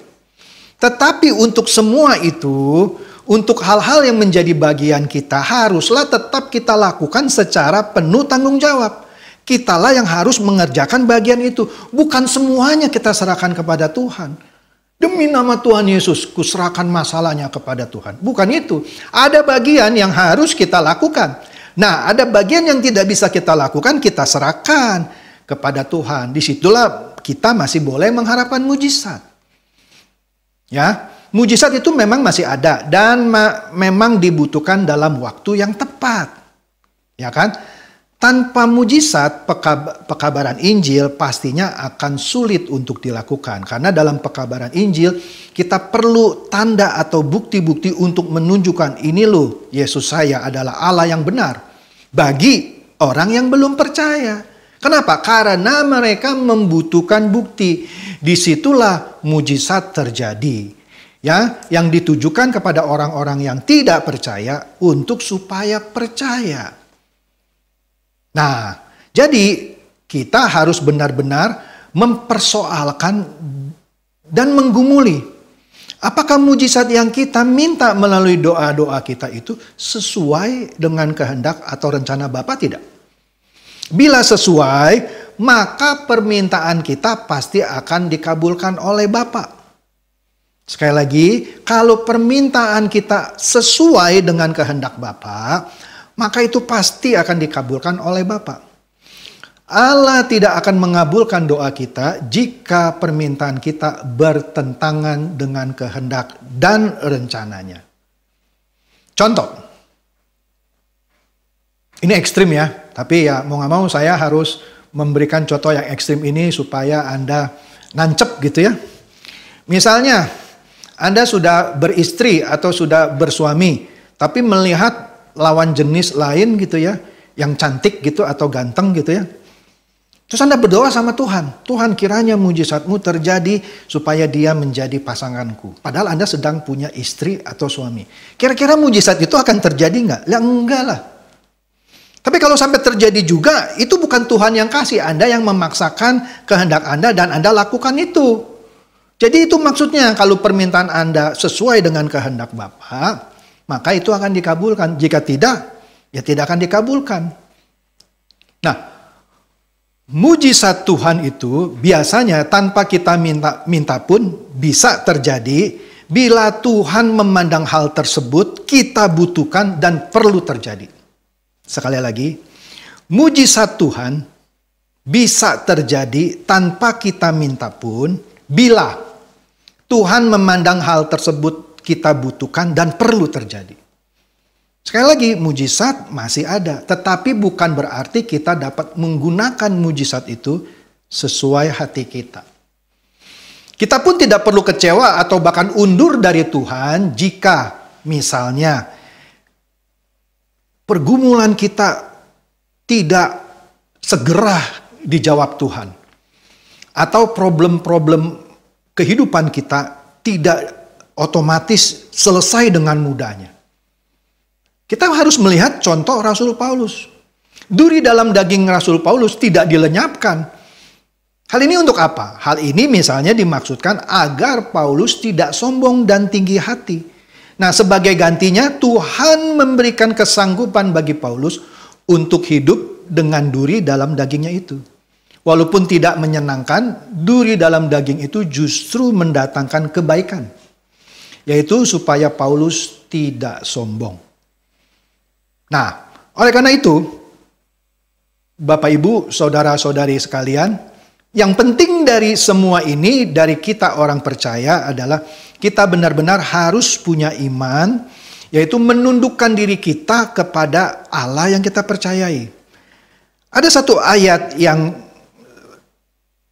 Tetapi untuk semua itu, untuk hal-hal yang menjadi bagian kita, haruslah tetap kita lakukan secara penuh tanggung jawab. Kitalah yang harus mengerjakan bagian itu. Bukan semuanya kita serahkan kepada Tuhan. Demi nama Tuhan Yesus, kuserahkan masalahnya kepada Tuhan. Bukan itu. Ada bagian yang harus kita lakukan. Nah, ada bagian yang tidak bisa kita lakukan, kita serahkan kepada Tuhan. Disitulah kita masih boleh mengharapkan mujizat. Ya, mujizat itu memang masih ada dan memang dibutuhkan dalam waktu yang tepat. Ya kan? Tanpa mujizat, pekabaran Injil pastinya akan sulit untuk dilakukan. Karena dalam pekabaran Injil, kita perlu tanda atau bukti-bukti untuk menunjukkan ini loh, Yesus saya adalah Allah yang benar. Bagi orang yang belum percaya. Kenapa? Karena mereka membutuhkan bukti. Disitulah mujizat terjadi. Ya, yang ditujukan kepada orang-orang yang tidak percaya untuk supaya percaya. Nah, jadi kita harus benar-benar mempersoalkan dan menggumuli. Apakah mujizat yang kita minta melalui doa-doa kita itu sesuai dengan kehendak atau rencana Bapa tidak? Bila sesuai, maka permintaan kita pasti akan dikabulkan oleh Bapa. Sekali lagi, kalau permintaan kita sesuai dengan kehendak Bapa, maka itu pasti akan dikabulkan oleh Bapa. Allah tidak akan mengabulkan doa kita jika permintaan kita bertentangan dengan kehendak dan rencananya. Contoh, ini ekstrim ya, tapi ya mau gak mau saya harus memberikan contoh yang ekstrim ini supaya Anda nancep gitu ya. Misalnya, Anda sudah beristri atau sudah bersuami, tapi melihat lawan jenis lain gitu ya, yang cantik gitu atau ganteng gitu ya. Terus Anda berdoa sama Tuhan, Tuhan kiranya mujizat-Mu terjadi supaya dia menjadi pasanganku. Padahal Anda sedang punya istri atau suami. Kira-kira mujizat itu akan terjadi nggak? Ya enggak lah. Tapi kalau sampai terjadi juga, itu bukan Tuhan yang kasih, Anda yang memaksakan kehendak Anda dan Anda lakukan itu. Jadi itu maksudnya kalau permintaan Anda sesuai dengan kehendak Bapa, maka itu akan dikabulkan. Jika tidak, ya tidak akan dikabulkan. Nah, mujizat Tuhan itu biasanya tanpa kita minta pun bisa terjadi bila Tuhan memandang hal tersebut kita butuhkan dan perlu terjadi. Sekali lagi, mujizat Tuhan bisa terjadi tanpa kita minta pun bila Tuhan memandang hal tersebut kita butuhkan dan perlu terjadi. Sekali lagi, mujizat masih ada, tetapi bukan berarti kita dapat menggunakan mujizat itu sesuai hati kita. Kita pun tidak perlu kecewa atau bahkan undur dari Tuhan jika misalnya pergumulan kita tidak segera dijawab Tuhan. Atau problem-problem kehidupan kita tidak otomatis selesai dengan mudahnya. Kita harus melihat contoh Rasul Paulus. Duri dalam daging Rasul Paulus tidak dilenyapkan. Hal ini untuk apa? Hal ini misalnya dimaksudkan agar Paulus tidak sombong dan tinggi hati. Nah, sebagai gantinya Tuhan memberikan kesanggupan bagi Paulus untuk hidup dengan duri dalam dagingnya itu. Walaupun tidak menyenangkan, duri dalam daging itu justru mendatangkan kebaikan. Yaitu supaya Paulus tidak sombong. Nah, oleh karena itu, Bapak Ibu, saudara-saudari sekalian, yang penting dari semua ini, dari kita orang percaya adalah kita benar-benar harus punya iman, yaitu menundukkan diri kita kepada Allah yang kita percayai. Ada satu ayat yang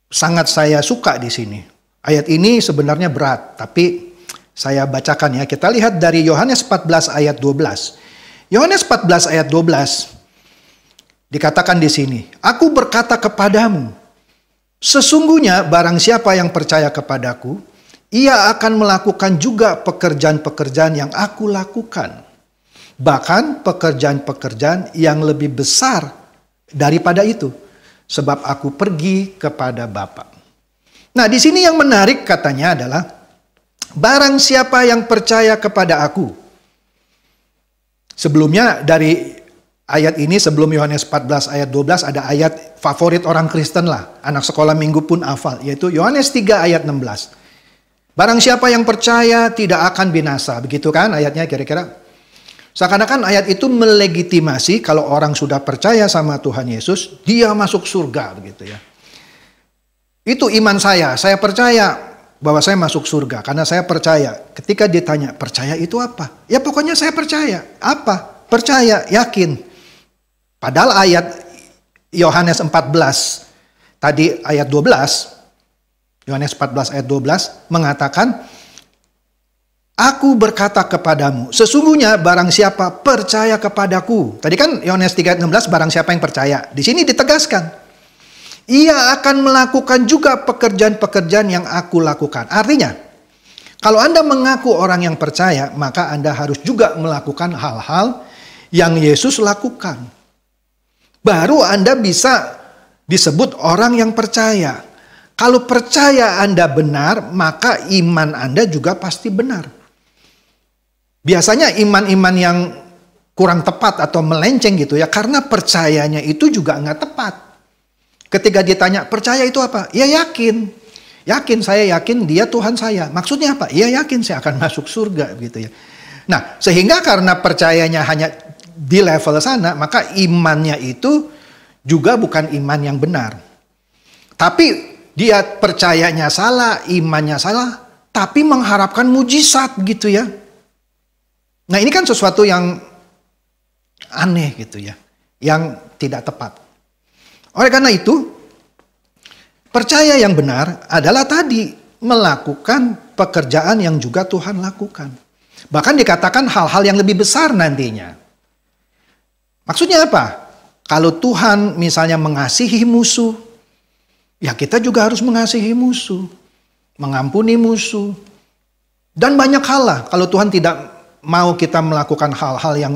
sangat saya suka di sini. Ayat ini sebenarnya berat, tapi saya bacakan ya. Kita lihat dari Yohanes 14 ayat 12. Yohanes 14 ayat 12 dikatakan di sini, "Aku berkata kepadamu, sesungguhnya barang siapa yang percaya kepadaku, ia akan melakukan juga pekerjaan-pekerjaan yang aku lakukan. Bahkan pekerjaan-pekerjaan yang lebih besar daripada itu. Sebab aku pergi kepada Bapa." Nah, di sini yang menarik katanya adalah, barang siapa yang percaya kepada aku. Sebelumnya dari ayat ini, sebelum Yohanes 14 ayat 12 ada ayat favorit orang Kristen lah. Anak sekolah minggu pun hafal, yaitu Yohanes 3 ayat 16. Barang siapa yang percaya tidak akan binasa. Begitu kan ayatnya kira-kira? Seakan-akan ayat itu melegitimasi kalau orang sudah percaya sama Tuhan Yesus, dia masuk surga begitu ya. Itu iman saya percaya bahwa saya masuk surga karena saya percaya. Ketika ditanya, percaya itu apa? Ya pokoknya saya percaya. Apa? Percaya, yakin. Padahal ayat Yohanes 14, tadi ayat 12, Yohanes 14 ayat 12 mengatakan, "Aku berkata kepadamu, sesungguhnya barang siapa percaya kepadaku." Tadi kan Yohanes 3 ayat 16, barang siapa yang percaya. Di sini ditegaskan, ia akan melakukan juga pekerjaan-pekerjaan yang aku lakukan. Artinya, kalau Anda mengaku orang yang percaya, maka Anda harus juga melakukan hal-hal yang Yesus lakukan. Baru Anda bisa disebut orang yang percaya. Kalau percaya Anda benar, maka iman Anda juga pasti benar. Biasanya iman-iman yang kurang tepat atau melenceng gitu ya, karena percayanya itu juga nggak tepat. Ketika ditanya, percaya itu apa? Ya yakin. Yakin, saya yakin dia Tuhan saya. Maksudnya apa? Ya yakin saya akan masuk surga gitu ya. Nah, sehingga karena percayanya hanya di level sana, maka imannya itu juga bukan iman yang benar. Tapi dia percayanya salah, imannya salah, tapi mengharapkan mujizat gitu ya. Nah, ini kan sesuatu yang aneh gitu ya, yang tidak tepat. Oleh karena itu, percaya yang benar adalah tadi melakukan pekerjaan yang juga Tuhan lakukan. Bahkan dikatakan hal-hal yang lebih besar nantinya. Maksudnya apa? Kalau Tuhan misalnya mengasihi musuh, ya kita juga harus mengasihi musuh, mengampuni musuh, dan banyak hal lah. Kalau Tuhan tidak mau kita melakukan hal-hal yang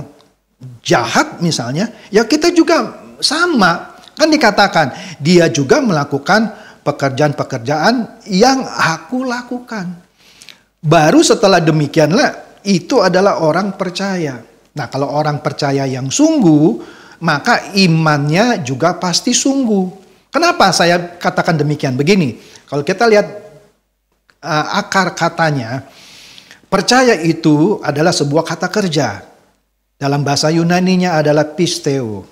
jahat misalnya, ya kita juga sama. Kan dikatakan, dia juga melakukan pekerjaan-pekerjaan yang aku lakukan. Baru setelah demikianlah, itu adalah orang percaya. Nah, kalau orang percaya yang sungguh, maka imannya juga pasti sungguh. Kenapa saya katakan demikian? Begini, kalau kita lihat akar katanya, percaya itu adalah sebuah kata kerja. Dalam bahasa Yunaninya adalah pisteo.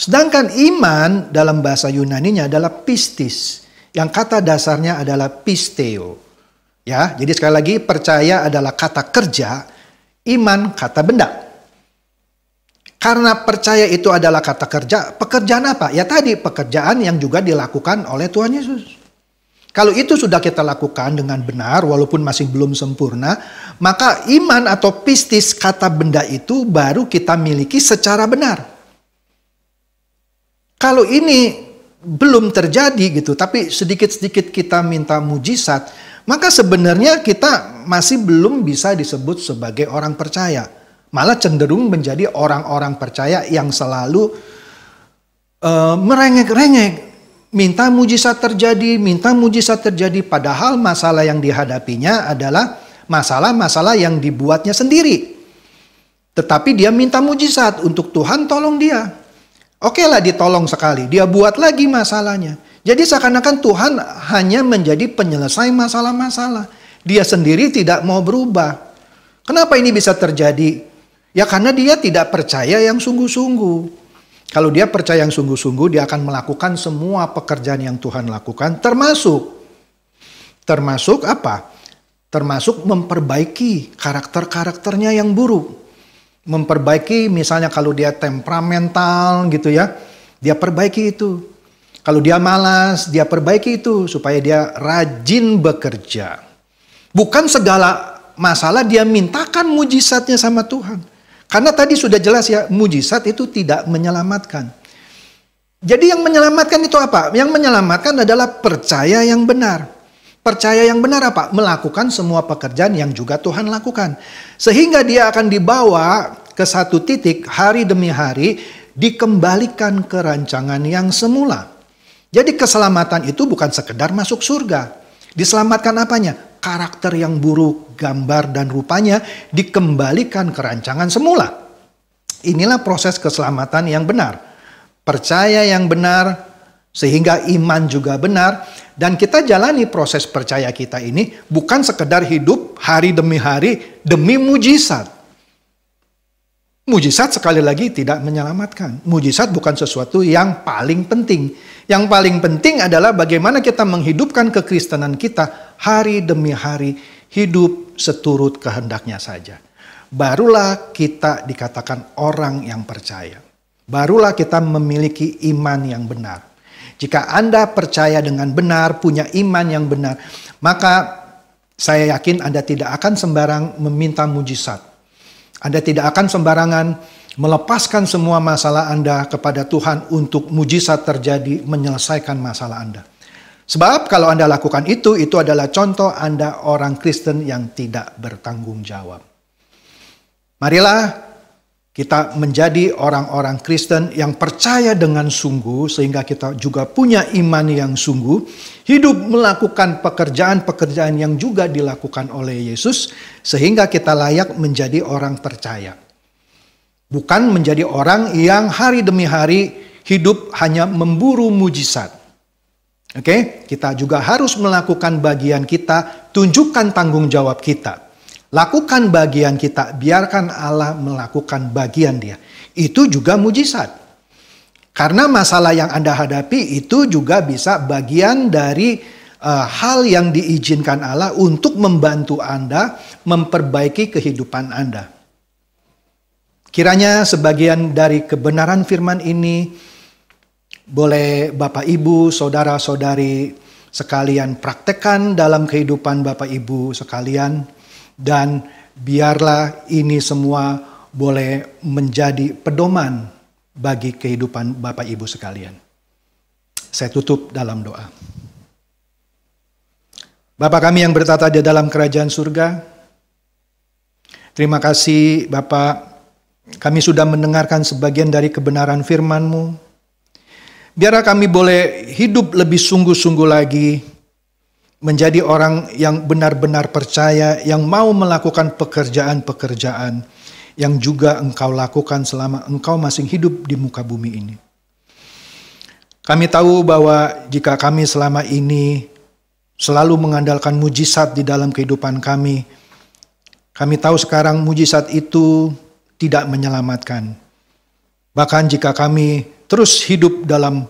Sedangkan iman dalam bahasa Yunaninya adalah pistis. Yang kata dasarnya adalah pisteo. Ya, jadi sekali lagi percaya adalah kata kerja, iman kata benda. Karena percaya itu adalah kata kerja, pekerjaan apa? Ya tadi pekerjaan yang juga dilakukan oleh Tuhan Yesus. Kalau itu sudah kita lakukan dengan benar walaupun masih belum sempurna, maka iman atau pistis kata benda itu baru kita miliki secara benar. Kalau ini belum terjadi gitu, tapi sedikit-sedikit kita minta mujizat, maka sebenarnya kita masih belum bisa disebut sebagai orang percaya. Malah cenderung menjadi orang-orang percaya yang selalu merengek-rengek. Minta mujizat terjadi. Padahal masalah yang dihadapinya adalah masalah-masalah yang dibuatnya sendiri. Tetapi dia minta mujizat untuk Tuhan tolong dia. Oke lah ditolong sekali, dia buat lagi masalahnya. Jadi seakan-akan Tuhan hanya menjadi penyelesai masalah-masalah. Dia sendiri tidak mau berubah. Kenapa ini bisa terjadi? Ya karena dia tidak percaya yang sungguh-sungguh. Kalau dia percaya yang sungguh-sungguh, dia akan melakukan semua pekerjaan yang Tuhan lakukan, termasuk apa? Termasuk memperbaiki karakter-karakternya yang buruk. Memperbaiki misalnya kalau dia temperamental gitu ya, dia perbaiki itu. Kalau dia malas, dia perbaiki itu supaya dia rajin bekerja. Bukan segala masalah dia mintakan mujizatnya sama Tuhan. Karena tadi sudah jelas ya, mujizat itu tidak menyelamatkan. Jadi yang menyelamatkan itu apa? Yang menyelamatkan adalah percaya yang benar. Percaya yang benar apa? Melakukan semua pekerjaan yang juga Tuhan lakukan. Sehingga dia akan dibawa ke satu titik hari demi hari, dikembalikan ke rancangan yang semula. Jadi keselamatan itu bukan sekedar masuk surga. Diselamatkan apanya? Karakter yang buruk, gambar dan rupanya dikembalikan ke rancangan semula. Inilah proses keselamatan yang benar. Percaya yang benar, sehingga iman juga benar. Dan kita jalani proses percaya kita ini bukan sekedar hidup hari demi hari demi mujizat. Mujizat sekali lagi tidak menyelamatkan. Mujizat bukan sesuatu yang paling penting. Yang paling penting adalah bagaimana kita menghidupkan kekristenan kita hari demi hari, hidup seturut kehendaknya saja. Barulah kita dikatakan orang yang percaya. Barulah kita memiliki iman yang benar. Jika Anda percaya dengan benar, punya iman yang benar, maka saya yakin Anda tidak akan sembarang meminta mujizat. Anda tidak akan sembarangan melepaskan semua masalah Anda kepada Tuhan untuk mujizat terjadi menyelesaikan masalah Anda. Sebab kalau Anda lakukan itu adalah contoh Anda orang Kristen yang tidak bertanggung jawab. Marilah kita menjadi orang-orang Kristen yang percaya dengan sungguh sehingga kita juga punya iman yang sungguh, hidup melakukan pekerjaan-pekerjaan yang juga dilakukan oleh Yesus sehingga kita layak menjadi orang percaya. Bukan menjadi orang yang hari demi hari hidup hanya memburu mujizat. Oke, kita juga harus melakukan bagian kita, tunjukkan tanggung jawab kita. Lakukan bagian kita, biarkan Allah melakukan bagian Dia. Itu juga mujizat. Karena masalah yang Anda hadapi itu juga bisa bagian dari hal yang diizinkan Allah untuk membantu Anda memperbaiki kehidupan Anda. Kiranya sebagian dari kebenaran firman ini boleh Bapak Ibu, saudara-saudari sekalian praktekkan dalam kehidupan Bapak Ibu sekalian. Dan biarlah ini semua boleh menjadi pedoman bagi kehidupan Bapak Ibu sekalian. Saya tutup dalam doa. Bapa kami yang bertata di dalam kerajaan surga, terima kasih Bapak, kami sudah mendengarkan sebagian dari kebenaran firman-Mu. Biarlah kami boleh hidup lebih sungguh-sungguh lagi, menjadi orang yang benar-benar percaya, yang mau melakukan pekerjaan-pekerjaan yang juga Engkau lakukan selama Engkau masih hidup di muka bumi ini. Kami tahu bahwa jika kami selama ini selalu mengandalkan mujizat di dalam kehidupan kami tahu sekarang mujizat itu tidak menyelamatkan. Bahkan jika kami terus hidup dalam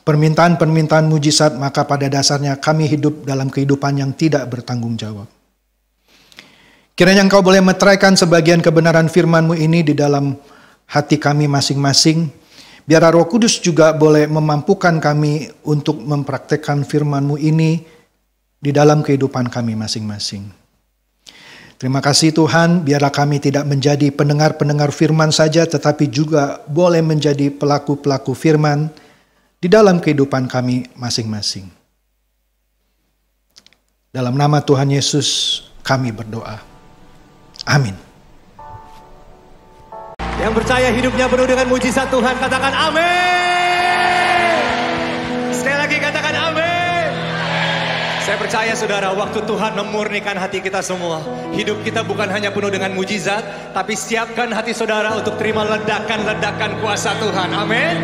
permintaan-permintaan mujizat, maka pada dasarnya kami hidup dalam kehidupan yang tidak bertanggung jawab. Kiranya Engkau boleh meteraikan sebagian kebenaran firman-Mu ini di dalam hati kami masing-masing. Biar Roh Kudus juga boleh memampukan kami untuk mempraktekkan firman-Mu ini di dalam kehidupan kami masing-masing. Terima kasih Tuhan, biarlah kami tidak menjadi pendengar-pendengar firman saja, tetapi juga boleh menjadi pelaku-pelaku firman di dalam kehidupan kami masing-masing. Dalam nama Tuhan Yesus kami berdoa. Amin. Yang percaya hidupnya penuh dengan mujizat Tuhan, katakan amin. Sekali lagi katakan amin. Saya percaya saudara, waktu Tuhan memurnikan hati kita semua, hidup kita bukan hanya penuh dengan mujizat, tapi siapkan hati saudara untuk terima ledakan-ledakan kuasa Tuhan. Amin.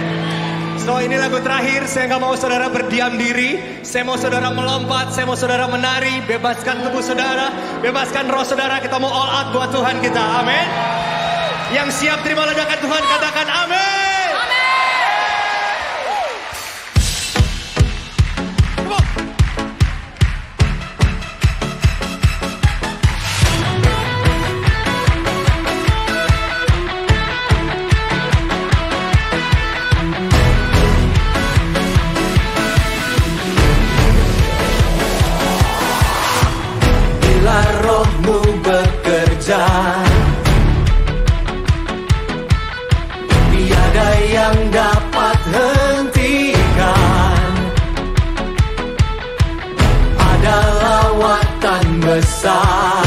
So ini lagu terakhir, saya nggak mau saudara berdiam diri, saya mau saudara melompat, saya mau saudara menari, bebaskan tubuh saudara, bebaskan roh saudara, kita mau all out buat Tuhan kita. Amin. Yang siap terima ledakan Tuhan katakan amin. Roh-Mu bekerja, tiada yang dapat hentikan. Ada lawatan besar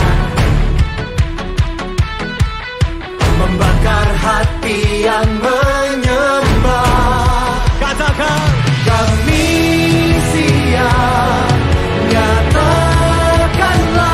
membakar hati yang menyembah. Katakan kami siap, nyatakanlah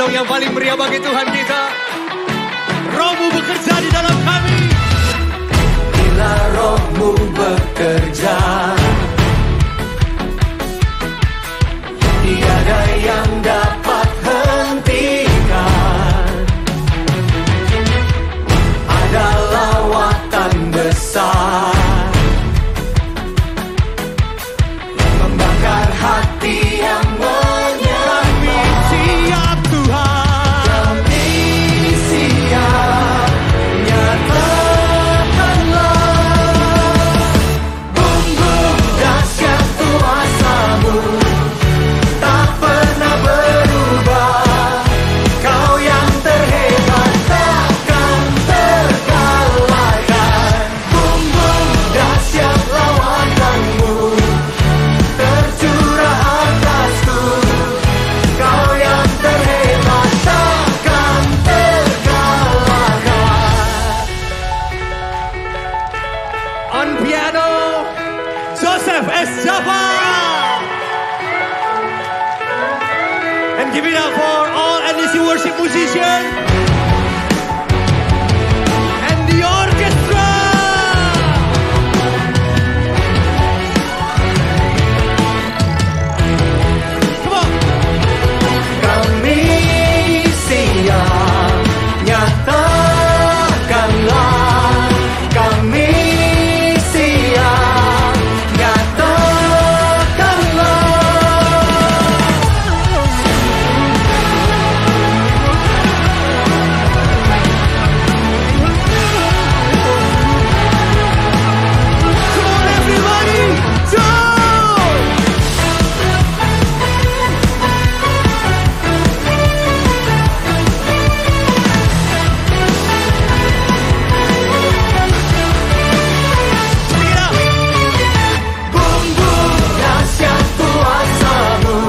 yang paling meriah bagi Tuhan kita. Roh-Mu bekerja di dalam kami. Bila Roh-Mu bekerja, tiada yang dapat hentikan. Ada lawatan besar membakar hati yang menyembah. Kami And give it up for all NDC worship musicians and the orchestra. Come on. Kami siap, nyatakanlah. Kami siap, nyatakanlah. Come on, everybody. Jump! Pick it up. Dahsyat kuasa-Mu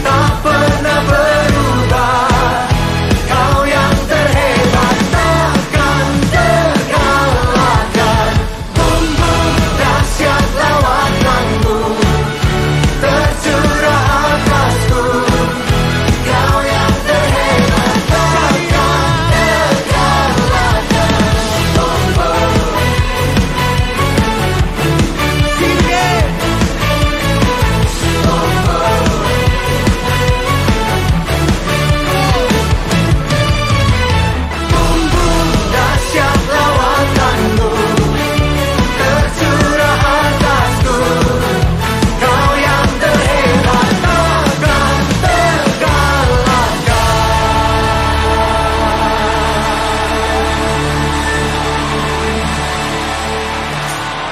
tak pernah berubah. Kau yang terhebat takkan terkalahkan. Dahsyat lawatan-Mu tercurah atasku. Kau yang terhebat takkan terkalahkan. Sing it. Dahsyat lawatan-Mu tercurah atasku. Kau yang terhebat takkan terkalahkan.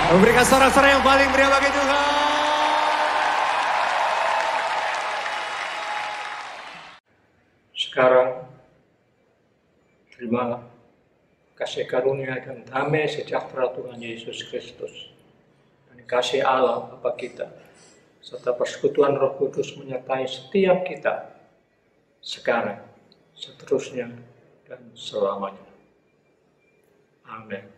Memberikan sorak-sorai yang paling meriah bagi Tuhan. Sekarang, terimalah kasih karunia dan damai sejahtera Tuhan Yesus Kristus dan kasih Allah Bapa kita serta persekutuan Roh Kudus menyertai setiap kita sekarang, seterusnya, dan selamanya. Amin.